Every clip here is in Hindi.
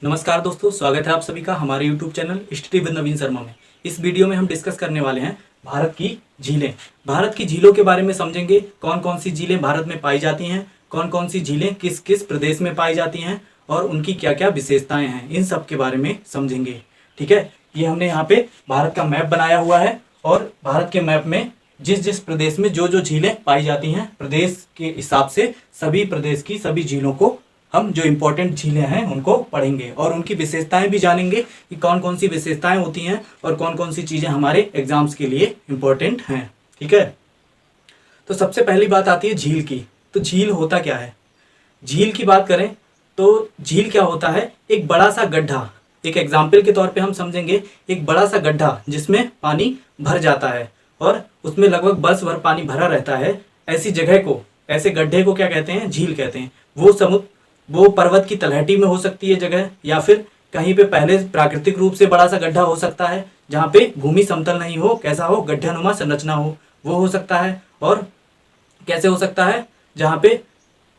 नमस्कार दोस्तों, स्वागत है आप सभी का हमारे YouTube चैनल स्टडी विद नवीन शर्मा में। इस वीडियो में हम डिस्कस करने वाले हैं भारत की झीलें। भारत की झीलों के बारे में समझेंगे, कौन कौन सी झीलें भारत में पाई जाती हैं, कौन कौन सी झीलें किस किस प्रदेश में पाई जाती हैं और उनकी क्या क्या विशेषताएं हैं, इन सब के बारे में समझेंगे। ठीक है, ये हमने यहाँ पे भारत का मैप बनाया हुआ है और भारत के मैप में जिस जिस प्रदेश में जो जो झीलें पाई जाती हैं, प्रदेश के हिसाब से सभी प्रदेश की सभी झीलों को हम जो इम्पोर्टेंट झीलें हैं उनको पढ़ेंगे और उनकी विशेषताएं भी जानेंगे कि कौन कौन सी विशेषताएं होती हैं और कौन कौन सी चीज़ें हमारे एग्जाम्स के लिए इम्पोर्टेंट हैं। ठीक है, तो सबसे पहली बात आती है झील की। तो झील होता क्या है? झील की बात करें तो झील क्या होता है? एक बड़ा सा गड्ढा, एक एग्जाम्पल के तौर पे हम समझेंगे, एक बड़ा सा गड्ढा जिसमें पानी भर जाता है और उसमें लगभग बरस भर पानी भरा रहता है। ऐसी जगह को, ऐसे गड्ढे को क्या कहते हैं? झील कहते हैं। वो पर्वत की तलहटी में हो सकती है जगह, या फिर कहीं पे पहले प्राकृतिक रूप से बड़ा सा गड्ढा हो सकता है जहाँ पे भूमि समतल नहीं हो, कैसा हो, गड्ढानुमा संरचना हो, वो हो सकता है। और कैसे हो सकता है? जहाँ पे,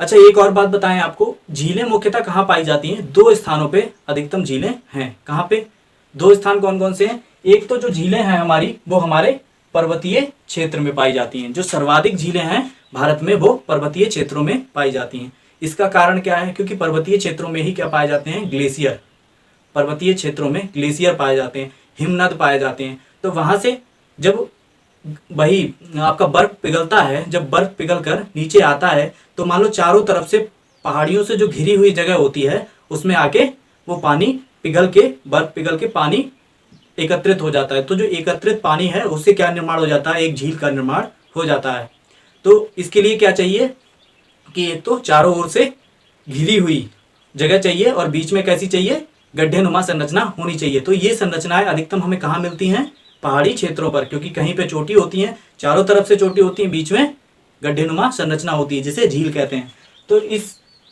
अच्छा एक और बात बताएं आपको, झीलें मुख्यतः कहाँ पाई जाती हैं? दो स्थानों पे अधिकतम झीलें हैं। कहाँ पे? दो स्थान कौन कौन से हैं? एक तो जो झीलें हैं हमारी, वो हमारे पर्वतीय क्षेत्र में पाई जाती हैं। जो सर्वाधिक झीलें हैं भारत में वो पर्वतीय क्षेत्रों में पाई जाती हैं। इसका कारण क्या है? क्योंकि पर्वतीय क्षेत्रों में ही क्या पाए जाते हैं? ग्लेशियर। पर्वतीय क्षेत्रों में ग्लेशियर पाए जाते हैं, हिमनद पाए जाते हैं। तो वहां से जब वही आपका बर्फ पिघलता है, जब बर्फ पिघल कर नीचे आता है तो मान लो चारों तरफ से पहाड़ियों से जो घिरी हुई जगह होती है उसमें आके वो पानी पिघल के, बर्फ पिघल के पानी एकत्रित हो जाता है। तो जो एकत्रित पानी है उससे क्या निर्माण हो जाता है? एक झील का निर्माण हो जाता है। तो इसके लिए क्या चाहिए कि एक तो चारों ओर से घिरी हुई जगह चाहिए और बीच में कैसी चाहिए? गड्ढेनुमा संरचना होनी चाहिए। तो ये संरचनाएं अधिकतम हमें कहाँ मिलती हैं? पहाड़ी क्षेत्रों पर, क्योंकि कहीं पे चोटी होती है, चारों तरफ से चोटी होती है, बीच में गड्ढेनुमा संरचना होती है जिसे झील कहते हैं। तो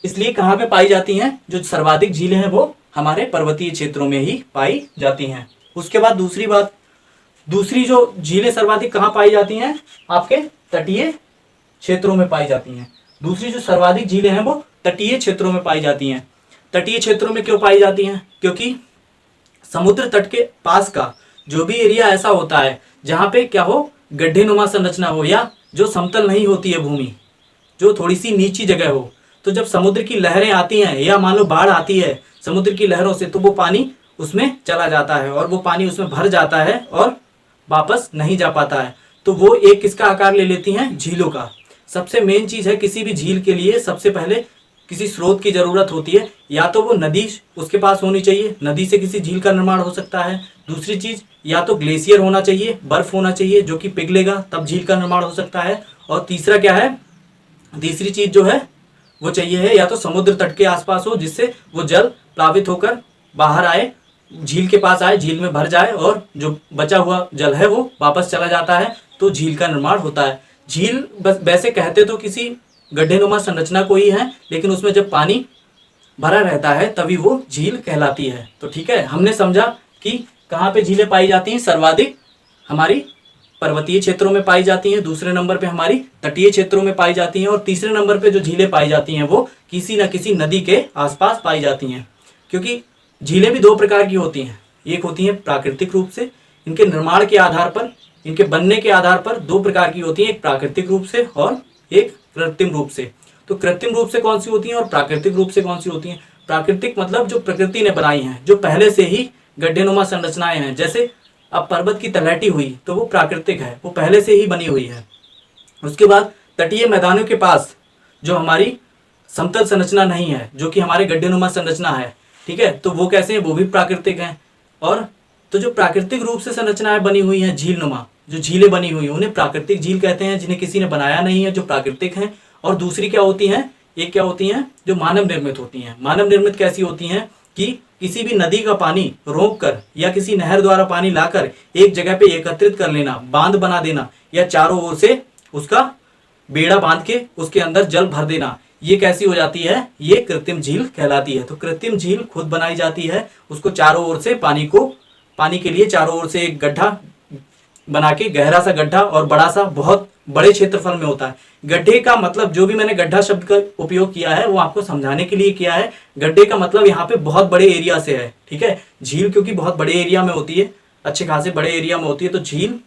इसलिए कहाँ पे पाई जाती हैं? जो सर्वाधिक झीलें हैं वो हमारे पर्वतीय क्षेत्रों में ही पाई जाती हैं। उसके बाद दूसरी जो झीलें सर्वाधिक कहाँ पाई जाती हैं? आपके तटीय क्षेत्रों में पाई जाती हैं। दूसरी जो सर्वाधिक झीलें हैं वो तटीय क्षेत्रों में पाई जाती हैं। तटीय क्षेत्रों में क्यों पाई जाती हैं? क्योंकि समुद्र तट के पास का जो भी एरिया ऐसा होता है जहाँ पे क्या हो, गड्ढेनुमा संरचना हो, या जो समतल नहीं होती है भूमि, जो थोड़ी सी नीची जगह हो, तो जब समुद्र की लहरें आती हैं या मान लो बाढ़ आती है समुद्र की लहरों से, तो वो पानी उसमें चला जाता है और वो पानी उसमें भर जाता है और वापस नहीं जा पाता है। तो वो एक किसका आकार ले लेती हैं? झीलों का। सबसे मेन चीज है, किसी भी झील के लिए सबसे पहले किसी स्रोत की जरूरत होती है। या तो वो नदी उसके पास होनी चाहिए, नदी से किसी झील का निर्माण हो सकता है। दूसरी चीज, या तो ग्लेशियर होना चाहिए, बर्फ होना चाहिए जो कि पिघलेगा तब झील का निर्माण हो सकता है। और तीसरा क्या है? तीसरी चीज जो है वो चाहिए है या तो समुद्र तट के आसपास हो, जिससे वो जल प्लावित होकर बाहर आए, झील के पास आए, झील में भर जाए और जो बचा हुआ जल है वो वापस चला जाता है, तो झील का निर्माण होता है। झील बस वैसे कहते तो किसी गड्ढेनुमा संरचना को ही है, लेकिन उसमें जब पानी भरा रहता है तभी वो झील कहलाती है। तो ठीक है, हमने समझा कि कहाँ पे झीलें पाई जाती हैं। सर्वाधिक हमारी पर्वतीय क्षेत्रों में पाई जाती हैं, दूसरे नंबर पे हमारी तटीय क्षेत्रों में पाई जाती हैं और तीसरे नंबर पे जो झीलें पाई जाती हैं वो किसी न किसी नदी के आसपास पाई जाती हैं। क्योंकि झीलें भी दो प्रकार की होती हैं, एक होती हैं प्राकृतिक रूप से, इनके निर्माण के आधार पर, इनके बनने के आधार पर दो प्रकार की होती हैं, एक प्राकृतिक रूप से और एक कृत्रिम रूप से। तो कृत्रिम रूप से कौन सी होती हैं और प्राकृतिक रूप से कौन सी होती हैं? प्राकृतिक मतलब जो प्रकृति ने बनाई हैं, जो पहले से ही गड्ढेनुमा संरचनाएं हैं। जैसे अब पर्वत की तलहटी हुई तो वो प्राकृतिक है, वो पहले से ही बनी हुई है। उसके बाद तटीय मैदानों के पास जो हमारी समतल संरचना नहीं है, जो कि हमारे गड्ढेनुमा संरचना है, ठीक है, तो वो कैसे हैं? वो भी प्राकृतिक हैं। और तो जो प्राकृतिक रूप से संरचनाएं बनी हुई हैं, झीलनुमा जो झीलें बनी हुई हैं, उन्हें प्राकृतिक झील कहते हैं, जिन्हें किसी ने बनाया नहीं है, जो प्राकृतिक हैं। और दूसरी क्या होती हैं? एक क्या होती हैं? जो मानव निर्मित होती हैं। मानव निर्मित कैसी होती हैं? कि किसी भी नदी का पानी रोक कर या किसी नहर द्वारा पानी लाकर एक जगह पे एकत्रित कर लेना, बांध बना देना, या चारों ओर से उसका बेड़ा बांध के उसके अंदर जल भर देना, ये कैसी हो जाती है? ये कृत्रिम झील कहलाती है। तो कृत्रिम झील खुद बनाई जाती है, उसको चारों ओर से पानी के लिए चारों ओर से एक गड्ढा बना के, गहरा सा गड्ढा और बड़ा सा, बहुत बड़े क्षेत्रफल में होता है। गड्ढे का मतलब, जो भी मैंने गड्ढा शब्द का उपयोग किया है वो आपको समझाने के लिए किया है। गड्ढे का मतलब यहाँ पे बहुत बड़े एरिया से है, ठीक है। झील क्योंकि बहुत बड़े एरिया में होती है, अच्छे खासे बड़े एरिया में होती है, तो झील,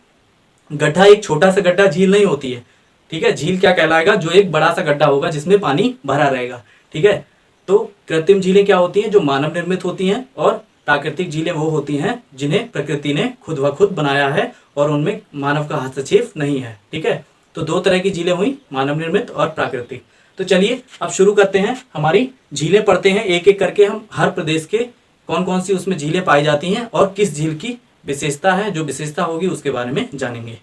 गड्ढा एक छोटा सा गड्ढा झील नहीं होती है, ठीक है। झील क्या कहलाएगा, जो एक बड़ा सा गड्ढा होगा जिसमें पानी भरा रहेगा, ठीक है। तो कृत्रिम झीलें क्या होती हैं, जो मानव निर्मित होती हैं, और प्राकृतिक झीलें वो होती हैं जिन्हें प्रकृति ने खुद व खुद बनाया है और उनमें मानव का हस्तक्षेप नहीं है, ठीक है। तो दो तरह की झीलें हुई, मानव निर्मित और प्राकृतिक। तो चलिए अब शुरू करते हैं, हमारी झीलें पढ़ते हैं एक एक करके। हम हर प्रदेश के कौन कौन सी उसमें झीलें पाई जाती हैं और किस झील की विशेषता है, जो विशेषता होगी उसके बारे में जानेंगे।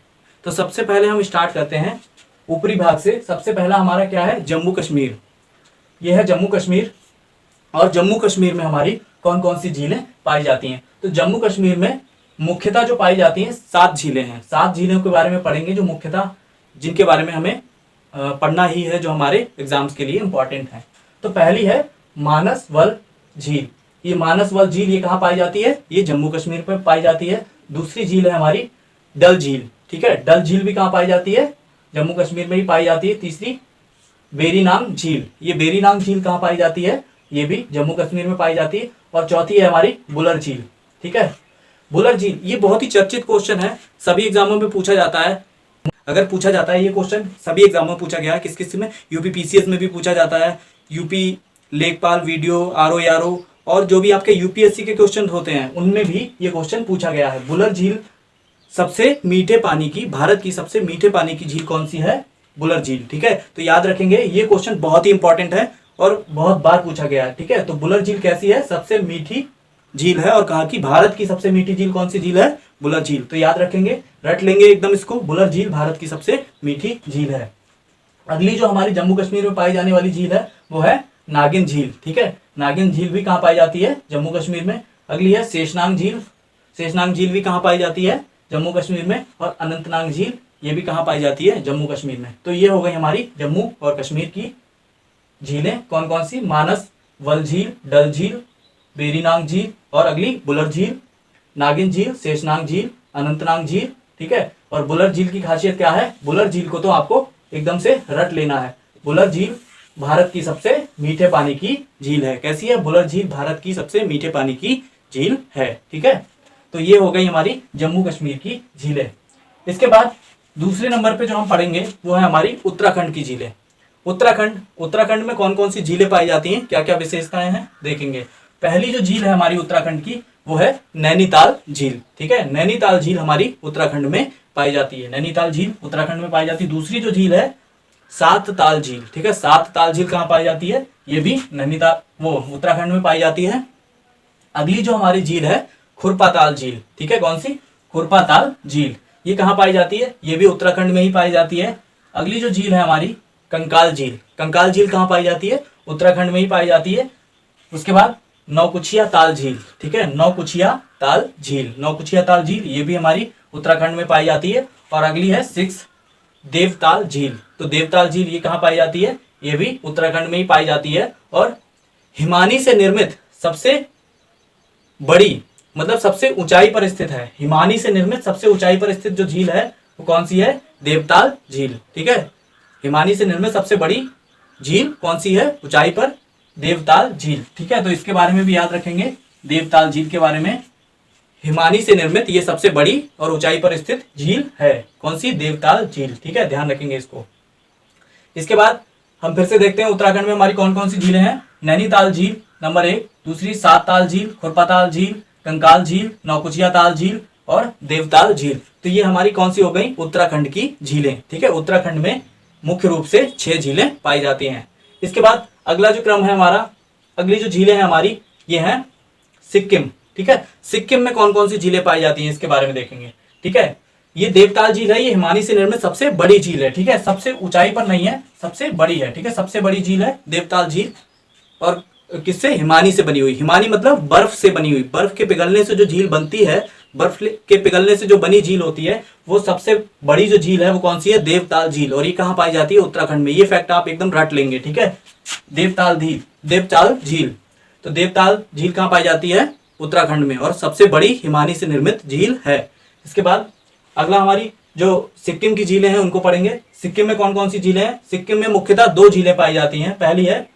तो सबसे पहले हम स्टार्ट करते हैं ऊपरी भाग से। सबसे पहला हमारा क्या है, जम्मू कश्मीर। यह है जम्मू कश्मीर, और जम्मू कश्मीर में हमारी कौन कौन सी झीलें पाई जाती हैं। तो जम्मू कश्मीर में मुख्यतः जो पाई जाती हैं 7 झीलें हैं। 7 झीलों के बारे में पढ़ेंगे, जो मुख्यतः जिनके बारे में हमें पढ़ना ही है, जो हमारे एग्जाम्स के लिए इंपॉर्टेंट है। तो पहली है मानस वल झील। ये मानस वल झील ये कहाँ पाई जाती है, ये जम्मू कश्मीर में पाई जाती है। दूसरी झील है हमारी डल झील, ठीक है। डल झील भी कहाँ पाई जाती है, जम्मू कश्मीर में ही पाई जाती है। तीसरी वेरीनाग झील, ये वेरीनाग झील कहाँ पाई जाती है, ये भी जम्मू कश्मीर में पाई जाती है। और चौथी है हमारी बुलर झील, ठीक है। बुलर झील ये बहुत ही चर्चित क्वेश्चन है, सभी एग्जामों में पूछा जाता है। अगर पूछा जाता है ये क्वेश्चन, सभी एग्जामों में पूछा गया है, किस किस में, यूपी पीसीएस में भी पूछा जाता है, यूपी लेखपाल, वीडियो, आरओ यारो, और जो भी आपके यूपीएससी के क्वेश्चन होते हैं उनमें भी ये क्वेश्चन पूछा गया है। बुलर झील सबसे मीठे पानी की, भारत की सबसे मीठे पानी की झील कौन सी है, बुलर झील, ठीक है। तो याद रखेंगे, ये क्वेश्चन बहुत ही इंपॉर्टेंट है और बहुत बार पूछा गया है, ठीक है। तो बुलर झील कैसी है, सबसे मीठी झील है, और कहा कि भारत की सबसे मीठी झील कौन सी झील है, बुलर झील। तो याद रखेंगे, रट लेंगे एकदम इसको, बुलर झील भारत की सबसे मीठी झील है। अगली जो हमारी जम्मू कश्मीर में पाई जाने वाली झील है वो है नागिन झील, ठीक है। नागिन झील भी कहाँ पाई जाती है, जम्मू कश्मीर में। अगली है शेषनाग झील। शेषनाग झील भी कहाँ पाई जाती है, जम्मू कश्मीर में। और अनंतनाग झील ये भी कहाँ पाई जाती है, जम्मू कश्मीर में। तो ये हो गई हमारी जम्मू और कश्मीर की झीलें, कौन कौन सी, मानस वल झील, डल झील, वेरीनाग झील, और अगली बुलर झील, नागिन झील, शेषनाग झील, अनंतनाग झील, ठीक है। और बुलर झील की खासियत क्या है, बुलर झील को तो आपको एकदम से रट लेना है। बुलर झील भारत की सबसे मीठे पानी की झील है। कैसी है, बुलर झील भारत की सबसे मीठे पानी की झील है, ठीक है। तो ये हो गई हमारी जम्मू कश्मीर की झीलें। इसके बाद दूसरे नंबर पे जो हम पढ़ेंगे वो है हमारी उत्तराखंड की झीलें। उत्तराखंड में कौन कौन सी झीलें पाई जाती हैं, क्या क्या विशेषताएं हैं, देखेंगे। पहली जो झील है हमारी उत्तराखंड की वो है नैनीताल झील, ठीक है। नैनीताल झील हमारी उत्तराखंड में पाई जाती है, नैनीताल झील उत्तराखंड में पाई जाती है। दूसरी जो झील है सात ताल झील, ठीक है। सात ताल झील कहाँ पाई जाती है, ये भी नैनीताल वो उत्तराखंड में पाई जाती है। अगली जो हमारी झील है खुरपाताल झील, ठीक है। कौन सी, खुरपाताल झील, ये कहाँ पाई जाती है, ये भी उत्तराखंड में ही पाई जाती है। अगली जो झील है हमारी कंकाल झील। कंकाल झील कहाँ पाई जाती है, उत्तराखंड में ही पाई जाती है। उसके बाद नौकुचिया ताल झील, ठीक है। नौकुचिया ताल झील, नौकुचिया ताल झील ये भी हमारी उत्तराखंड में पाई जाती है। और अगली है 6 देवताल झील। तो देवताल झील ये कहाँ पाई जाती है, ये भी उत्तराखंड में ही पाई जाती है। और हिमानी से निर्मित सबसे बड़ी, मतलब सबसे ऊंचाई पर स्थित है, हिमानी से निर्मित सबसे ऊंचाई पर स्थित जो झील है वो कौन सी है, देवताल झील, ठीक है। हिमानी से निर्मित सबसे बड़ी झील कौन सी है, ऊंचाई पर, देवताल झील, ठीक है। तो इसके बारे में भी याद रखेंगे, देवताल झील के बारे में। हिमानी से निर्मित ये सबसे बड़ी और ऊंचाई पर स्थित झील है, कौन सी, देवताल झील, ठीक है। ध्यान रखेंगे इसको। इसके बाद हम फिर से देखते हैं उत्तराखंड में हमारी कौन कौन सी झीलें हैं। नैनीताल झील नंबर 1, दूसरी सात ताल झील, खुरपाताल झील, कंकाल झील, नौकुचिया ताल झील और देवताल झील। तो ये हमारी कौन सी हो गई, उत्तराखंड की झीलें, ठीक है। उत्तराखंड में मुख्य रूप से 6 झीलें पाई जाती हैं। इसके बाद अगला जो क्रम है हमारा, अगली जो झीलें हैं हमारी ये हैं सिक्किम, ठीक है। सिक्किम में कौन कौन सी झीलें पाई जाती हैं इसके बारे में देखेंगे, ठीक है। ये देवताल झील है, ये हिमानी से निर्मित सबसे बड़ी झील है, ठीक है। सबसे ऊंचाई पर नहीं है, सबसे बड़ी है, ठीक है। सबसे बड़ी झील है देवताल झील। और किससे, हिमानी से बनी हुई, हिमानी मतलब बर्फ से बनी हुई, बर्फ के पिघलने से जो झील बनती है, बर्फ के पिघलने से जो बनी झील होती है, वो सबसे बड़ी जो झील है वो कौन सी है, देवताल झील। और ये कहाँ पाई जाती है, उत्तराखंड में। ये फैक्ट आप एकदम रट लेंगे, ठीक है। देवताल झील, देवताल झील, तो देवताल झील कहाँ पाई जाती है, उत्तराखंड में, और सबसे बड़ी हिमानी से निर्मित झील है। इसके बाद अगला हमारी जो सिक्किम की झीलें हैं उनको पढ़ेंगे। सिक्किम में कौन कौन सी झीलें हैं? सिक्किम में मुख्यतः दो झीलें पाई जाती हैं। पहली है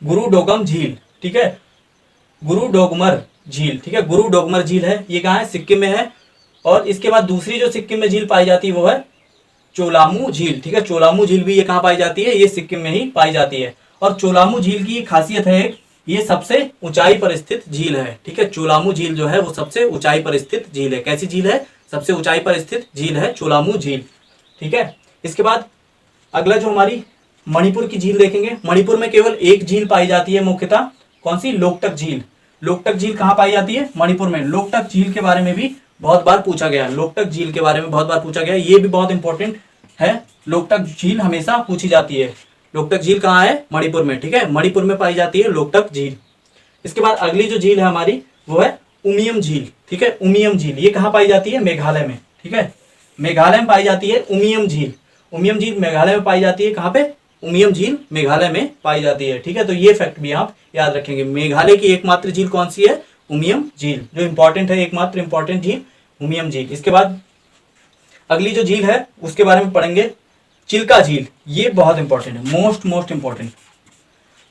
गुरु डोगम झील, ठीक है, गुरु डोगमर झील, ठीक है, गुरु डोगमर झील है, ये कहाँ है? सिक्किम में है। और इसके बाद दूसरी जो सिक्किम में झील पाई जाती है वो है चोलामू झील, ठीक है, चोलामू झील भी ये कहाँ पाई जाती है? ये सिक्किम में ही पाई जाती है। और चोलामू झील की खासियत है ये सबसे ऊंचाई पर स्थित झील है, ठीक है, चोलामू झील जो है वो सबसे ऊंचाई पर स्थित झील है। कैसी झील है? सबसे ऊंचाई पर स्थित झील है चोलामू झील, ठीक है। इसके बाद अगला जो हमारी मणिपुर की झील देखेंगे। मणिपुर में केवल एक झील पाई जाती है मुख्यतः, कौन सी? लोकटक झील। लोकटक झील कहाँ पाई जाती है? मणिपुर में। लोकटक झील के बारे में भी बहुत बार पूछा गया, लोकटक झील के बारे में बहुत बार पूछा गया, ये भी बहुत इंपॉर्टेंट है। लोकटक झील हमेशा पूछी जाती है। लोकटक झील कहाँ है? मणिपुर में, ठीक है, मणिपुर में पाई जाती है लोकटक झील। इसके बाद अगली जो झील है हमारी वो है उमियम झील, ठीक है, उमियम झील, ये कहाँ पाई जाती है? मेघालय में, ठीक है, मेघालय में पाई जाती है उमियम झील। उमियम झील मेघालय में पाई जाती है, कहाँ पे? उमियम झील मेघालय में पाई जाती है, ठीक है। तो ये फैक्ट भी आप याद रखेंगे। मेघालय की एकमात्र झील कौन सी है? उमियम झील, जो इंपॉर्टेंट है, एकमात्र इंपॉर्टेंट झील उमियम झील। इसके बाद अगली जो झील है उसके बारे में पढ़ेंगे, चिल्का झील, ये बहुत इंपॉर्टेंट है, मोस्ट इंपॉर्टेंट।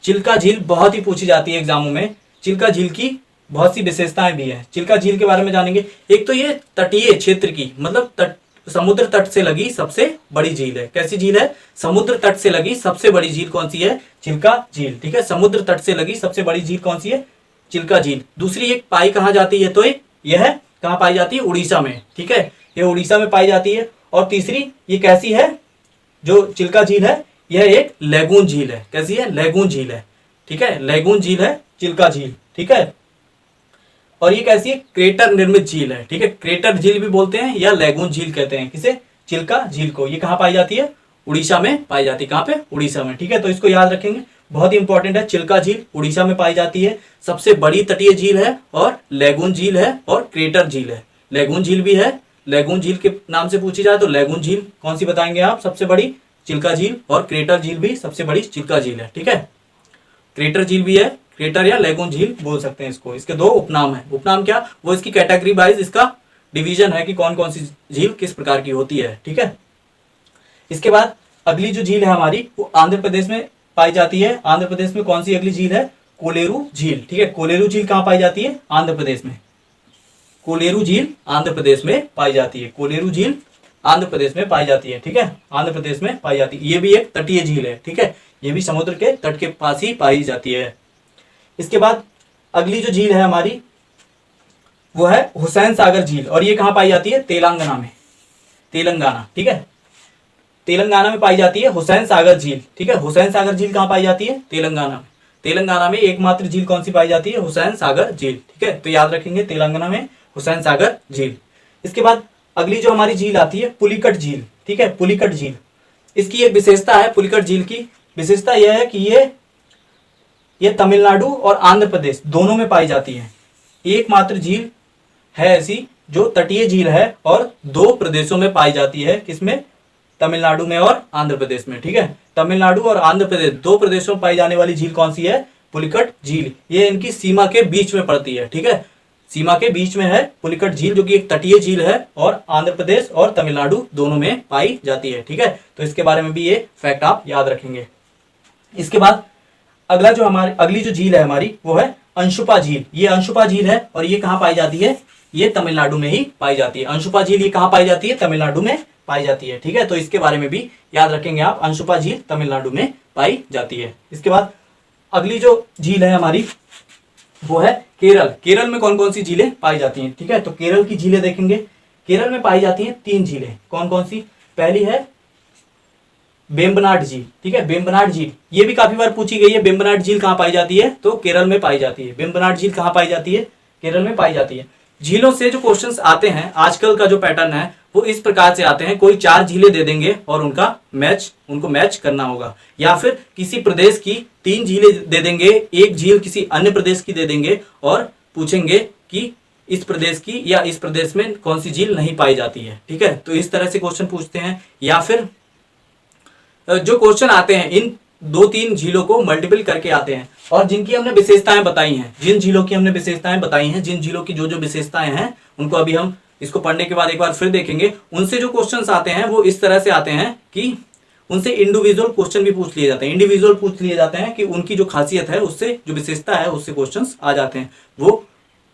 चिल्का झील बहुत ही पूछी जाती है एग्जामों में। चिल्का झील की बहुत सी विशेषताएं भी है। चिल्का झील के बारे में जानेंगे। एक तो ये तटीय क्षेत्र की, मतलब समुद्र तट से लगी सबसे बड़ी झील है। कैसी झील है? समुद्र तट से लगी सबसे बड़ी झील कौन सी है? चिल्का झील, ठीक है, समुद्र तट से लगी सबसे बड़ी झील कौन सी है? चिल्का झील। दूसरी एक पाई कहाँ जाती है? तो यह कहाँ पाई जाती है? उड़ीसा में, ठीक है, ये उड़ीसा में पाई जाती है। और तीसरी ये कैसी है? जो चिल्का झील है यह एक लैगून झील है। कैसी है? लैगून झील है, ठीक है, लैगून झील है चिल्का झील, ठीक है। और ये कैसी है? क्रेटर निर्मित झील है, ठीक है, क्रेटर झील भी बोलते हैं या लैगून झील कहते हैं किसे? चिल्का झील को। ये कहाँ पाई जाती है? उड़ीसा में पाई जाती है। कहाँ पे? उड़ीसा में, ठीक है। तो इसको याद रखेंगे, बहुत ही इंपॉर्टेंट है। चिल्का झील उड़ीसा में पाई जाती है, सबसे बड़ी तटीय झील है, और लैगून झील है और क्रेटर झील है। लैगून झील भी है, लैगून झील के नाम से पूछी जाए तो लैगून झील कौन सी बताएंगे आप? सबसे बड़ी चिल्का झील। और क्रेटर झील भी सबसे बड़ी चिल्का झील है, ठीक है। क्रेटर झील भी है, क्रेटर या लैगून झील बोल सकते हैं इसको। इसके दो उपनाम है। उपनाम क्या? वो इसकी कैटेगरी वाइज इसका डिवीजन है कि कौन कौन सी झील किस प्रकार की होती है, ठीक है। इसके बाद अगली जो झील है हमारी वो आंध्र प्रदेश में पाई जाती है। आंध्र प्रदेश में कौन सी अगली झील है? कोलेरू झील, ठीक है। कोलेरू झील कहाँ पाई जाती है? आंध्र प्रदेश में। कोलेरू झील आंध्र प्रदेश में पाई जाती है। कोलेरू झील आंध्र प्रदेश में पाई जाती है, ठीक है, आंध्र प्रदेश में पाई जाती है। ये भी एक तटीय झील है, ठीक है, ये भी समुद्र के तट के पास ही पाई जाती है। इसके बाद अगली जो झील है हमारी वो है हुसैन सागर झील, और ये कहाँ पाई जाती है? तेलंगाना में, तेलंगाना, ठीक है, तेलंगाना में पाई जाती है हुसैन सागर झील, ठीक है। हुसैन सागर झील कहाँ पाई जाती है? तेलंगाना में। तेलंगाना में एकमात्र झील कौन सी पाई जाती है? हुसैन सागर झील, ठीक है। तो याद रखेंगे तेलंगाना में हुसैन सागर झील। इसके बाद अगली जो हमारी झील आती है पुलिकट झील, ठीक है, पुलिकट झील। इसकी एक विशेषता है, पुलिकट झील की विशेषता यह है कि ये तमिलनाडु और आंध्र प्रदेश दोनों में पाई जाती है। एकमात्र झील है ऐसी जो तटीय झील है और दो प्रदेशों में पाई जाती है। किसमें? तमिलनाडु में और आंध्र प्रदेश में, ठीक है। तमिलनाडु और आंध्र प्रदेश दो प्रदेशों में पाई जाने वाली झील कौन सी है? पुलिकट झील। ये इनकी सीमा के बीच में पड़ती है, ठीक है, सीमा के बीच में है पुलिकट झील, जो कि एक तटीय झील है और आंध्र प्रदेश और तमिलनाडु दोनों में पाई जाती है, ठीक है। तो इसके बारे में भी ये फैक्ट आप याद रखेंगे। इसके बाद अगला जो अगली जो झील है हमारी वो है अंशुपा झील। ये अंशुपा झील है और ये कहाँ पाई जाती है? ये तमिलनाडु में ही पाई जाती है। अंशुपा झील ये कहाँ पाई जाती है? तमिलनाडु में पाई जाती है, ठीक है। तो इसके बारे में भी याद रखेंगे आप, अंशुपा झील तमिलनाडु में पाई जाती है। इसके बाद अगली जो झील है हमारी वो है केरल। केरल में कौन कौन सी झीलें पाई जाती हैं, ठीक है। तो केरल की झीलें देखेंगे। केरल में पाई जाती हैं 3 झीलें। कौन कौन सी? पहली है वेम्बनाड झील, ठीक है, वेम्बनाड झील, ये भी काफी बार पूछी गई है। वेम्बनाड झील कहाँ पाई जाती है? तो केरल में पाई जाती है। वेम्बनाड झील कहाँ पाई जाती है? केरल में पाई जाती है। झीलों से जो क्वेश्चंस आते हैं आजकल का जो पैटर्न है वो इस प्रकार से आते हैं, कोई 4 झीलें दे देंगे और उनको मैच करना होगा, या फिर किसी प्रदेश की 3 झीलें दे देंगे, एक झील किसी अन्य प्रदेश की दे देंगे और पूछेंगे कि इस प्रदेश की या इस प्रदेश में कौन सी झील नहीं पाई जाती है, ठीक है। तो इस तरह से क्वेश्चन पूछते हैं, या फिर जो क्वेश्चन आते हैं इन 2-3 झीलों को मल्टीपल करके आते हैं और जिनकी हमने विशेषताएं बताई हैं, जिन झीलों की हमने विशेषताएं बताई हैं, जिन झीलों की जो जो विशेषताएं हैं उनको अभी हम इसको पढ़ने के बाद एक बार फिर देखेंगे, उनसे जो क्वेश्चंस आते हैं वो इस तरह से आते हैं कि उनसे इंडिविजुअल क्वेश्चन भी पूछ लिए जाते हैं। इंडिविजुअल पूछ लिए जाते हैं कि उनकी जो खासियत है, उससे जो विशेषता है, उससे क्वेश्चंस आ जाते हैं। वो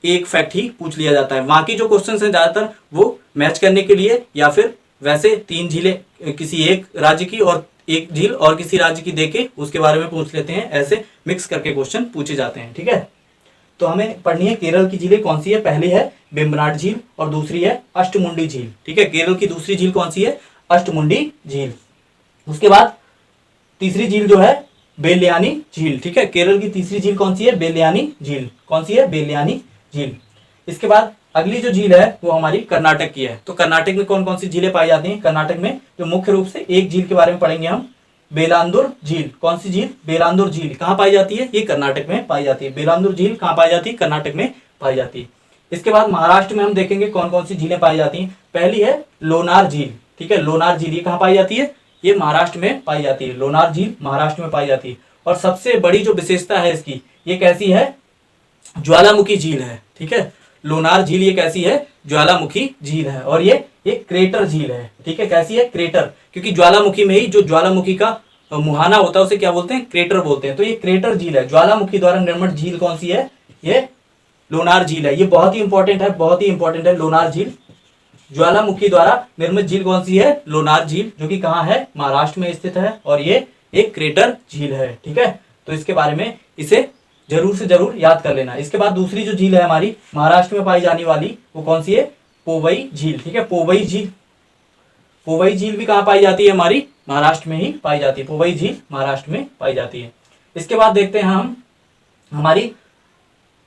एक फैक्ट ही पूछ लिया जाता है। बाकी जो क्वेश्चंस हैं ज़्यादातर वो मैच करने के लिए, या फिर वैसे 3 झीलें किसी एक राज्य की और एक झील और किसी राज्य की देके उसके बारे में पूछ लेते हैं। ऐसे मिक्स करके क्वेश्चन पूछे जाते हैं। ठीक है, तो हमें पढ़नी है केरल की झीलें कौन सी है। पहली है वेम्बनाड झील और दूसरी है अष्टमुंडी झील। ठीक है, केरल की दूसरी झील कौन सी है? अष्टमुंडी झील। उसके बाद तीसरी झील जो है बेलियानी झील। ठीक है, केरल की तीसरी झील कौन सी है? बेलियानी झील। कौन सी है? बेलियानी झील। इसके बाद अगली जो झील है वो हमारी कर्नाटक की है। तो कर्नाटक में कौन कौन सी झीलें पाई जाती हैं? कर्नाटक में जो मुख्य रूप से एक झील के बारे में पढ़ेंगे हम, बेलांदुर झील। कौन सी झील? बेलांदुर झील। कहाँ पाई जाती है? ये कर्नाटक में पाई जाती है। बेलांदुर झील कहाँ पाई जाती है? कर्नाटक में पाई जाती है। इसके बाद महाराष्ट्र में हम देखेंगे कौन कौन सी झीलें पाई जाती हैं। पहली है लोनार झील। ठीक है, लोनार झील ये कहाँ पाई जाती है? ये महाराष्ट्र में पाई जाती है। लोनार झील महाराष्ट्र में पाई जाती है। और सबसे बड़ी जो विशेषता है इसकी, ये कैसी है? ज्वालामुखी झील है। ठीक है, लोनार झील ये कैसी है? ज्वालामुखी झील है। और ये एक क्रेटर झील है। ठीक है, कैसी है? क्रेटर, क्योंकि ज्वालामुखी में ही जो ज्वालामुखी का मुहाना होता है उसे क्या बोलते हैं? क्रेटर बोलते हैं। तो ये क्रेटर झील है। ज्वालामुखी द्वारा निर्मित झील कौन सी है? ये लोनार झील है। ये बहुत ही इंपॉर्टेंट है, बहुत ही इंपॉर्टेंट है लोनार झील। ज्वालामुखी द्वारा निर्मित झील कौन सी है? लोनार झील, जो कि कहाँ है? महाराष्ट्र में स्थित है। और ये एक क्रेटर झील है। ठीक है, तो इसके बारे में इसे जरूर से जरूर याद कर लेना। इसके बाद दूसरी जो झील है हमारी महाराष्ट्र में पाई जाने वाली, वो कौन सी है? पोवई झील। ठीक है, पोवई झील। पोवई झील भी कहाँ पाई जाती है? हमारी महाराष्ट्र में ही पाई जाती है। पोवई झील महाराष्ट्र में पाई जाती है। इसके बाद देखते हैं हम हमारी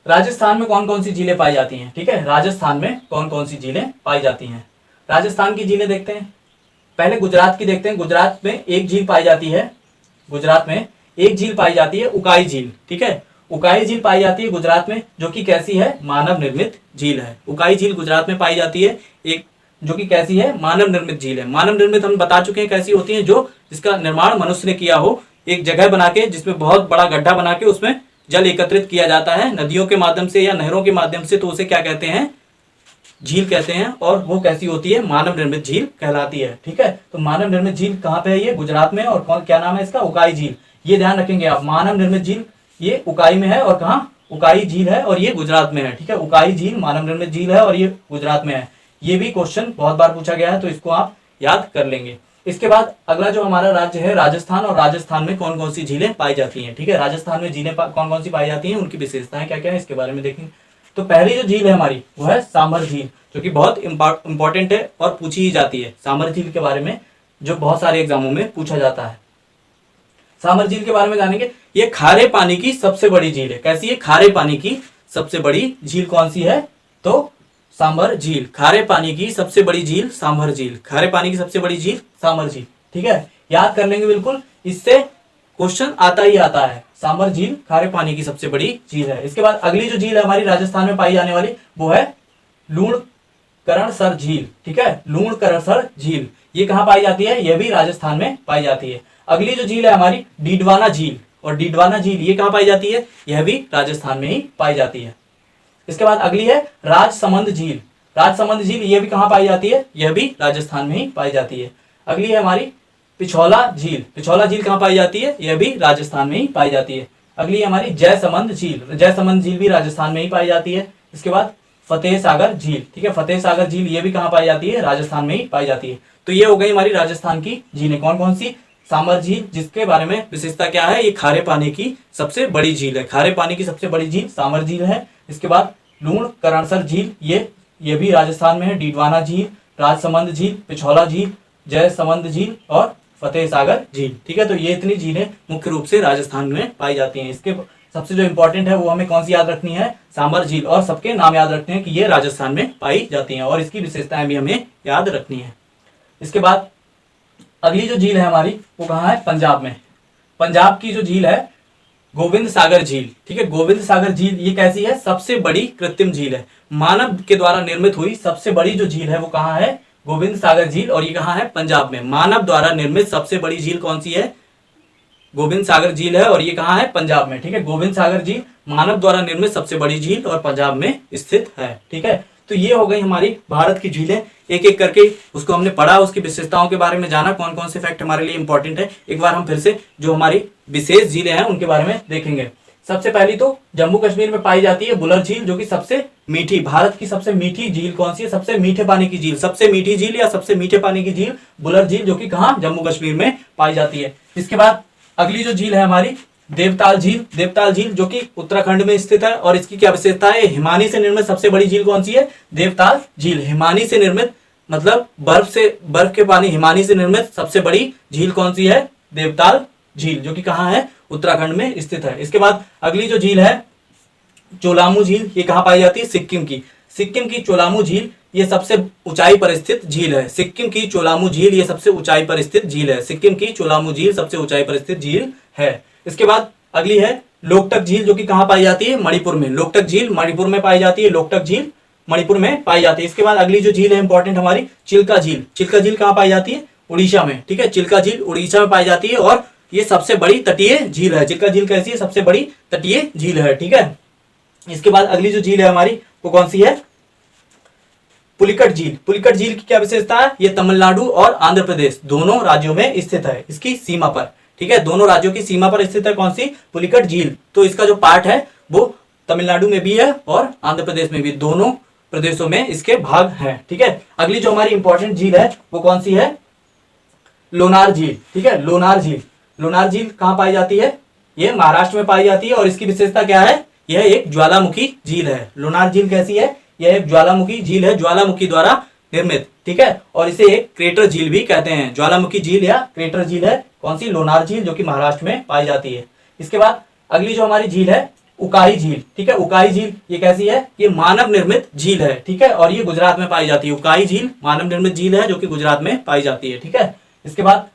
राजस्थान में कौन कौन सी झीलें पाई जाती हैं। ठीक है, राजस्थान में कौन कौन सी झीलें पाई जाती हैं। राजस्थान की झीलें देखते हैं। पहले गुजरात की देखते हैं। गुजरात में एक झील पाई जाती है। गुजरात में एक झील पाई जाती है, उकाई झील। ठीक है, उकाई झील पाई जाती है गुजरात में, जो कि कैसी है? मानव निर्मित झील है। उकाई झील गुजरात में पाई जाती है, एक जो कि कैसी है? मानव निर्मित झील है। मानव निर्मित हम बता चुके हैं कैसी होती है, जो जिसका निर्माण मनुष्य ने किया हो, एक जगह बना के जिसमें बहुत बड़ा गड्ढा बना के उसमें जल एकत्रित किया जाता है नदियों के माध्यम से या नहरों के माध्यम से, तो उसे क्या कहते हैं? झील कहते हैं। और वो कैसी होती है? मानव निर्मित झील कहलाती है। ठीक है, तो मानव निर्मित झील कहाँ पे है? ये गुजरात में। और कौन, क्या नाम है इसका? उकाई झील। ये ध्यान रखेंगे आप, मानव निर्मित झील ये उकाई में है। और कहाँ? उकाई झील है, और ये गुजरात में है। ठीक है, उकाई झील मानव निर्मित झील है और ये गुजरात में है। ये भी क्वेश्चन बहुत बार पूछा गया है, तो इसको आप याद कर लेंगे। इसके बाद अगला जो हमारा राज्य है राजस्थान, और राजस्थान में कौन कौन सी झीलें पाई जाती हैं। ठीक है, राजस्थान में झीलें कौन कौन सी पाई जाती हैं, उनकी विशेषताएं क्या क्या है, इसके बारे में देखेंगे। तो पहली जो झील है हमारी वो है सांभर झील, जो कि बहुत इंपॉर्टेंट है और पूछी ही जाती है। सांभर झील के बारे में जो बहुत सारे एग्जामों में पूछा जाता है। सांभर झील के बारे में जानेंगे। ये खारे पानी की सबसे बड़ी झील है। कैसी है? खारे पानी की सबसे बड़ी झील कौन सी है? तो सांभर झील। खारे पानी की सबसे बड़ी झील सांभर झील। खारे पानी की सबसे बड़ी झील सांभर झील। ठीक है, याद कर लेंगे बिल्कुल, इससे क्वेश्चन आता ही आता है। सांभर झील खारे पानी की सबसे बड़ी झील है। इसके बाद अगली जो झील है हमारी राजस्थान में पाई जाने वाली, वो है लूणकरणसर झील। ठीक है, लूणकरणसर झील ये कहाँ पाई जाती है? यह भी राजस्थान में पाई जाती है। अगली जो झील है हमारी डीडवाना झील, और डीडवाना झील ये कहाँ पाई जाती है? यह भी राजस्थान में ही पाई जाती है। इसके बाद अगली है राजसमंद झील। राजसमंद झील ये भी कहाँ पाई जाती है? यह भी राजस्थान में ही पाई जाती है। अगली है हमारी पिछौला झील। पिछौला झील कहाँ पाई जाती है? यह भी राजस्थान में ही पाई जाती है। अगली है हमारी जयसमंद झील। जयसमंद झील भी राजस्थान में ही पाई जाती है। इसके बाद फतेह सागर झील। ठीक है, फतेह सागर झील ये भी कहाँ पाई जाती है? राजस्थान में ही पाई जाती है। तो ये हो गई हमारी राजस्थान की झीलें। कौन कौन सी? सांभर झील, जिसके बारे में विशेषता क्या है? ये खारे पानी की सबसे बड़ी झील है। खारे पानी की सबसे बड़ी झील सांभर झील है। इसके बाद लूणकरणसर झील ये भी राजस्थान में है। डीडवाना झील, राजसमंद झील, पिछौला झील, जयसमंद झील और फतेह सागर झील। ठीक है, तो ये इतनी झीलें मुख्य रूप से राजस्थान में पाई जाती हैं। इसके सबसे जो इंपॉर्टेंट है वो हमें कौन सी याद रखनी है? सांभर झील। और सबके नाम याद रखते हैं कि ये राजस्थान में पाई जाती हैं, और इसकी विशेषताएं भी हमें याद रखनी है। इसके बाद अगली जो झील है हमारी वो कहाँ है? पंजाब में। पंजाब की जो झील है गोविंद सागर झील। ठीक है, गोविंद सागर झील ये कैसी है? सबसे बड़ी कृत्रिम झील है। मानव के द्वारा निर्मित हुई सबसे बड़ी जो झील है वो कहाँ है? गोविंद सागर झील। और ये कहाँ है? पंजाब में। मानव द्वारा निर्मित सबसे बड़ी झील कौन सी है? गोविंद सागर झील है, और ये कहाँ है? पंजाब में। ठीक है, गोविंद सागर झील मानव द्वारा निर्मित सबसे बड़ी झील और पंजाब में स्थित है। ठीक है, तो ये हो गई हमारी भारत की झीलें, एक एक करके उसको हमने पढ़ा, उसकी विशेषताओं के बारे में जाना, कौन कौन से फैक्ट हमारे लिए इंपॉर्टेंट है। एक बार हम फिर से जो हमारी विशेष झीलें हैं उनके बारे में देखेंगे। सबसे पहली तो जम्मू कश्मीर में पाई जाती है बुलर झील, जो कि सबसे मीठी, भारत की सबसे मीठी झील कौन सी है? सबसे मीठे पानी की झील, सबसे मीठी झील या सबसे मीठे पानी की झील बुलर झील, जो कि कहाँ? जम्मू कश्मीर में पाई जाती है। इसके बाद अगली जो झील है हमारी देवताल झील, देवताल झील जो कि उत्तराखंड में स्थित है, और इसकी क्या विशेषता है? हिमानी से निर्मित सबसे बड़ी झील कौन सी है? देवताल झील। हिमानी से निर्मित मतलब बर्फ के पानी, हिमानी से निर्मित सबसे बड़ी झील कौन सी है? देवताल झील, जो कि कहाँ है? उत्तराखंड में स्थित है। इसके बाद अगली जो झील है चोलामू झील, ये कहाँ पाई जाती है? सिक्किम की। सिक्किम की चोलामू झील ये सबसे ऊंचाई पर स्थित झील है। सिक्किम की चोलामू झील ये सबसे ऊंचाई पर स्थित झील है। सिक्किम की चोलामू झील सबसे ऊंचाई पर स्थित झील है। इसके बाद अगली है लोकटक झील, जो कि कहाँ पाई जाती है? मणिपुर में। लोकटक झील मणिपुर में पाई जाती है। लोकटक झील मणिपुर में पाई जाती है। इसके बाद अगली जो झील है इंपॉर्टेंट हमारी चिल्का झील। चिल्का झील कहाँ पाई जाती है? उड़ीसा में। ठीक है, चिल्का झील उड़ीसा में पाई जाती है और ये सबसे बड़ी तटीय झील है। चिल्का झील कैसी है? सबसे बड़ी तटीय झील है। ठीक है, इसके बाद अगली जो झील है हमारी वो कौन सी है? पुलिकट झील। पुलिकट झील की क्या विशेषता है? ये तमिलनाडु और आंध्र प्रदेश दोनों राज्यों में स्थित है, इसकी सीमा पर। ठीक है, दोनों राज्यों की सीमा पर स्थित है कौन सी? पुलिकट झील। तो इसका जो पार्ट है वो तमिलनाडु में भी है और आंध्र प्रदेश में भी, दोनों प्रदेशों में इसके भाग हैं। ठीक है, अगली जो हमारी इंपॉर्टेंट झील है वो कौन सी है? लोनार झील। ठीक है, लोनार झील। लोनार झील कहाँ पाई जाती है? ये महाराष्ट्र में पाई जाती है और इसकी विशेषता क्या है? यह एक ज्वालामुखी झील है। लोनार झील कैसी है? यह एक ज्वालामुखी झील है, ज्वालामुखी द्वारा निर्मित। ठीक है, और इसे एक क्रेटर झील भी कहते हैं। ज्वालामुखी झील या क्रेटर झील है कौन सी? लोनार झील, जो कि महाराष्ट्र में पाई जाती है। इसके बाद अगली जो हमारी झील है उकाई झील। ठीक है, उकाई झील ये कैसी है? ये मानव निर्मित झील है। ठीक है, और ये गुजरात में पाई जाती है। उकाई झील मानव निर्मित झील है जो कि गुजरात में पाई जाती है। ठीक है, इसके बाद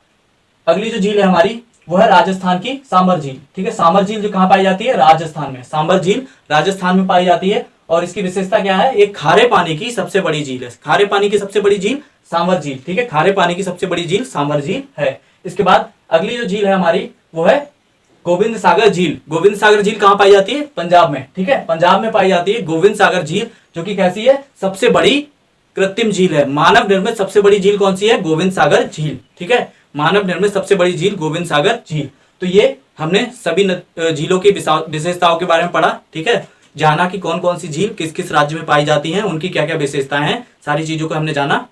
अगली जो झील है हमारी वो है राजस्थान की सांबर झील। ठीक है, सांबर झील जो कहाँ पाई जाती है? राजस्थान में। सांबर झील राजस्थान में पाई जाती है और इसकी विशेषता क्या है? एक खारे पानी की सबसे बड़ी झील है। खारे पानी की सबसे बड़ी झील सांबर झील। ठीक है, खारे पानी की सबसे बड़ी झील सांबर झील है। इसके बाद अगली जो झील है हमारी वो है गोविंद सागर झील। गोविंद सागर झील कहाँ पाई जाती है? पंजाब में। ठीक है, पंजाब में पाई जाती है गोविंद सागर झील, जो कि कैसी है? सबसे बड़ी कृत्रिम झील है। मानव निर्मित सबसे बड़ी झील कौन सी है? गोविंद सागर झील। ठीक है, मानव निर्मित सबसे बड़ी झील गोविंद सागर झील। तो ये हमने सभी झीलों की विशेषताओं के बारे में पढ़ा। ठीक है, जाना कि कौन कौन सी झील किस किस राज्य में पाई जाती हैं, उनकी क्या क्या विशेषताएं हैं, सारी चीजों को हमने जाना।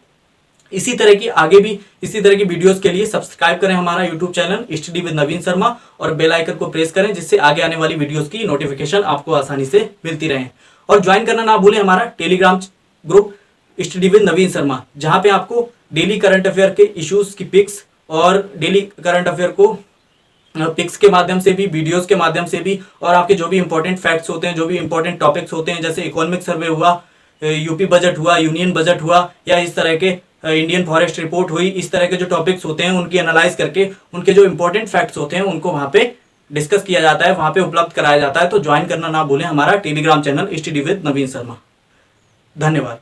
इसी तरह की आगे भी इसी तरह की वीडियोस के लिए सब्सक्राइब करें हमारा यूट्यूब चैनल स्टडी विद नवीन शर्मा और बेल आइकन को प्रेस करें, जिससे आगे आने वाली वीडियोस की नोटिफिकेशन आपको आसानी से मिलती रहे। और ज्वाइन करना ना भूलें हमारा टेलीग्राम ग्रुप स्टडी विद नवीन शर्मा, जहाँ पे आपको डेली करंट अफेयर के इश्यूज की पिक्स और डेली करंट अफेयर को पिक्स के माध्यम से भी, वीडियोस के माध्यम से भी, और आपके जो भी इंपॉर्टेंट फैक्ट्स होते हैं, जो भी इंपॉर्टेंट टॉपिक्स होते हैं, जैसे इकोनॉमिक सर्वे हुआ, यूपी बजट हुआ, यूनियन बजट हुआ, या इस तरह के इंडियन फॉरेस्ट रिपोर्ट हुई, इस तरह के जो टॉपिक्स होते हैं उनकी एनालाइज करके उनके जो इंपॉर्टेंट फैक्ट्स होते हैं उनको वहाँ पे डिस्कस किया जाता है, वहाँ पे उपलब्ध कराया जाता है। तो ज्वाइन करना ना भूलें हमारा टेलीग्राम चैनल स्टडी विद नवीन शर्मा। धन्यवाद।